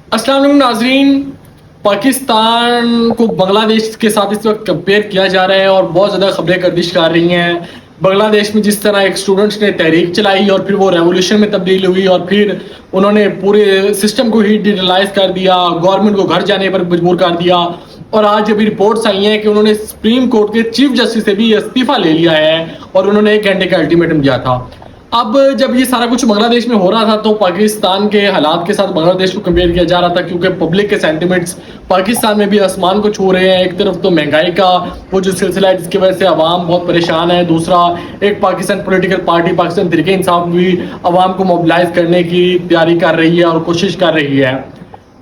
अस्सलाम वालेकुम नाजरीन। पाकिस्तान को बांग्लादेश के साथ इस वक्त कंपेयर किया जा रहा है और बहुत ज़्यादा खबरें गर्दिश कर रही हैं। बांग्लादेश में जिस तरह एक स्टूडेंट्स ने तहरीक चलाई और फिर वो रेवोल्यूशन में तब्दील हुई और फिर उन्होंने पूरे सिस्टम को ही डिजिटलाइज कर दिया, गवर्नमेंट को घर जाने पर मजबूर कर दिया और आज अभी रिपोर्ट्स आई हैं कि उन्होंने सुप्रीम कोर्ट के चीफ जस्टिस से भी इस्तीफा ले लिया है और उन्होंने 1 घंटे का अल्टीमेटम दिया था। अब जब ये सारा कुछ बांग्लादेश में हो रहा था तो पाकिस्तान के हालात के साथ बांग्लादेश को कंपेयर किया जा रहा था, क्योंकि पब्लिक के सेंटिमेंट्स पाकिस्तान में भी आसमान को छू रहे हैं। एक तरफ तो महंगाई का वो जो सिलसिला है जिसकी वजह से अवाम बहुत परेशान है, दूसरा एक पाकिस्तान पॉलिटिकल पार्टी पाकिस्तान तहरीक इंसाफ भी अवाम को मोबिलाइज करने की तैयारी कर रही है और कोशिश कर रही है।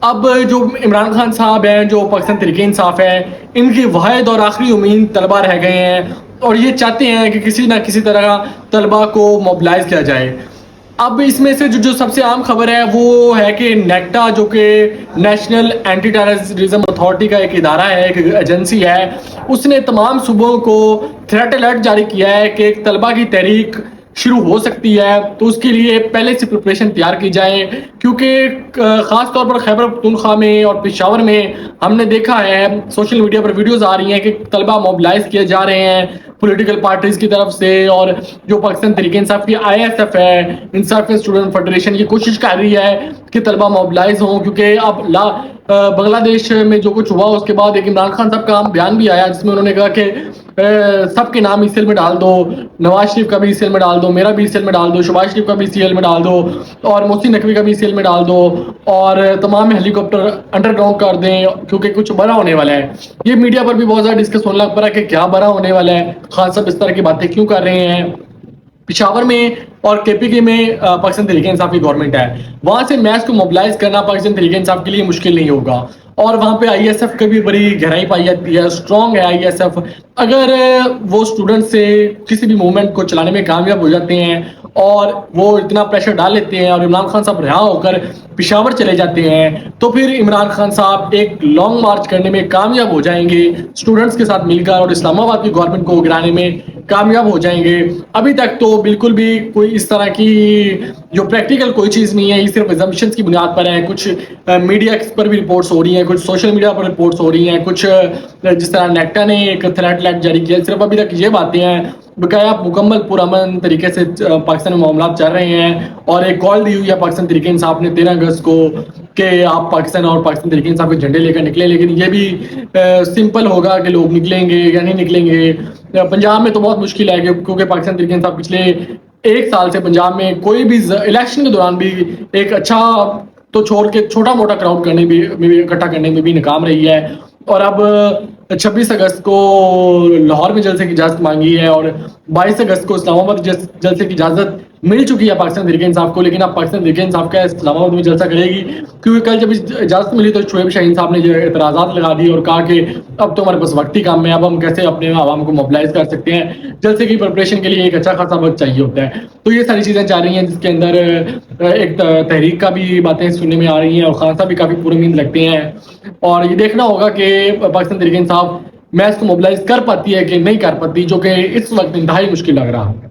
अब जो इमरान खान साहब हैं, जो पाकिस्तान तहरीक इंसाफ है, इनकी वाहिद और आखिरी उम्मीद तलबा रह गए हैं और ये चाहते हैं कि किसी ना किसी तरह तलबा को मोबिलाइज किया जाए। अब इसमें से जो सबसे आम खबर है वो है कि नेक्टा, जो कि नेशनल एंटी टेररिज्म अथॉरिटी का एक इदारा है, एक एजेंसी है, उसने तमाम सूबों को थ्रेट अलर्ट जारी किया है कि एक तलबा की तहरीक शुरू हो सकती है, तो उसके लिए पहले से प्रिपरेशन तैयार की जाए। क्योंकि ख़ास तौर पर खैबर पख्तूनख्वा में और पेशावर में हमने देखा है, सोशल मीडिया पर वीडियोस आ रही हैं कि तलबा मोबिलाइज किए जा रहे हैं पॉलिटिकल पार्टीज़ की तरफ से, और जो पाकिस्तान तहरीक इंसाफ की ISF है, इंसाफ स्टूडेंट फेडरेशन, ये कोशिश कर रही है कि तलबा मोबिलाइज हों। क्योंकि अब बांग्लादेश में जो कुछ हुआ उसके बाद एक इमरान खान साहब का बयान भी आया जिसमें उन्होंने कहा कि सबके नाम इस सेल में डाल दो, नवाज शरीफ का भी इस सेल में डाल दो, मेरा भी इस सेल में डाल दो, शहबाज शरीफ का भी इस सेल में डाल दो और मोहसिन नकवी का भी इस सेल में डाल दो और तमाम हेलीकॉप्टर अंडरग्राउंड कर दें, क्योंकि कुछ बड़ा होने वाला है। ये मीडिया पर भी बहुत ज़्यादा डिस्कस होने लग पड़ा कि क्या बड़ा होने वाला है, खान साहब इस तरह की बातें क्यों कर रहे हैं। पिशावर में और KPK में पाकिस्तान तहरीक इंसाफ की गवर्नमेंट है, वहाँ से मैच को मोबिलाइज करना पाकिस्तान तहरीक इंसाफ के लिए मुश्किल नहीं होगा। और वहाँ पे ISF की भी बड़ी गहराई पाई जाती है, स्ट्रॉन्ग है ISF। अगर वो स्टूडेंट से किसी भी मूवमेंट को चलाने में कामयाब हो जाते हैं और वो इतना प्रेशर डाल लेते हैं और इमरान खान साहब रिहा होकर पिशावर चले जाते हैं, तो फिर इमरान खान साहब एक लॉन्ग मार्च करने में कामयाब हो जाएंगे स्टूडेंट्स के साथ मिलकर और इस्लामाबाद की गवर्नमेंट को गिराने में कामयाब हो जाएंगे। अभी तक तो बिल्कुल भी कोई इस तरह की जो प्रैक्टिकल कोई चीज़ नहीं है, ये सिर्फ एजम्पशंस की बुनियाद पर है। कुछ मीडिया पर भी रिपोर्ट्स हो रही हैं, कुछ सोशल मीडिया पर रिपोर्ट्स हो रही हैं, कुछ जिस तरह नेक्टा ने एक थ्रेट लेटर जारी किया। सिर्फ अभी तक ये बातें हैं, बकाया मुकम्मल पुरअमन तरीके से पाकिस्तान में मामला चल रहे हैं। और एक कॉल दी हुई है पाकिस्तान तहरीक इंसाफ ने 13 अगस्त को कि आप पाकिस्तान और पाकिस्तान तहरीक इंसाफ के झंडे लेकर निकले, लेकिन ये भी सिंपल होगा कि लोग निकलेंगे या नहीं निकलेंगे। पंजाब में तो बहुत मुश्किल है क्योंकि पाकिस्तान तहरीक इंसाफ पिछले 1 साल से पंजाब में कोई भी इलेक्शन के दौरान भी एक अच्छा तो छोड़ के छोटा मोटा क्राउड करने भी इकट्ठा करने में भी नाकाम रही है। और अब 26 अगस्त को लाहौर में जलसे की इजाज़त मांगी है और 22 अगस्त को इस्लामाबाद जलसे की इजाज़त मिल चुकी है पाकिस्तान तहरीक इंसाफ को, लेकिन अब पाकिस्तान तहरीक इंसाफ का इस्लामाबाद में जलसा करेगी। क्योंकि कल जब इजाज़त मिली तो शोएब शाहीन साहब ने जो एतराज़ात लगा दी और कहा कि अब तो हमारे पास वक्ती काम है, अब हम कैसे अपने आवाम को मोबिलाइज कर सकते हैं। जलसे की प्रिपरेशन के लिए एक अच्छा खासा वक्त चाहिए होता है। तो ये सारी चीज़ें जा रही हैं जिसके अंदर एक तहरीक का भी बातें सुनने में आ रही हैं और खान साहब भी काफ़ी पुरउम्मीद लगते हैं। और ये देखना होगा कि पाकिस्तान तहरीक इंसाफ मैच को मोबिलाइज कर पाती है कि नहीं कर पाती, जो कि इस वक्त इंतहाई मुश्किल लग रहा है।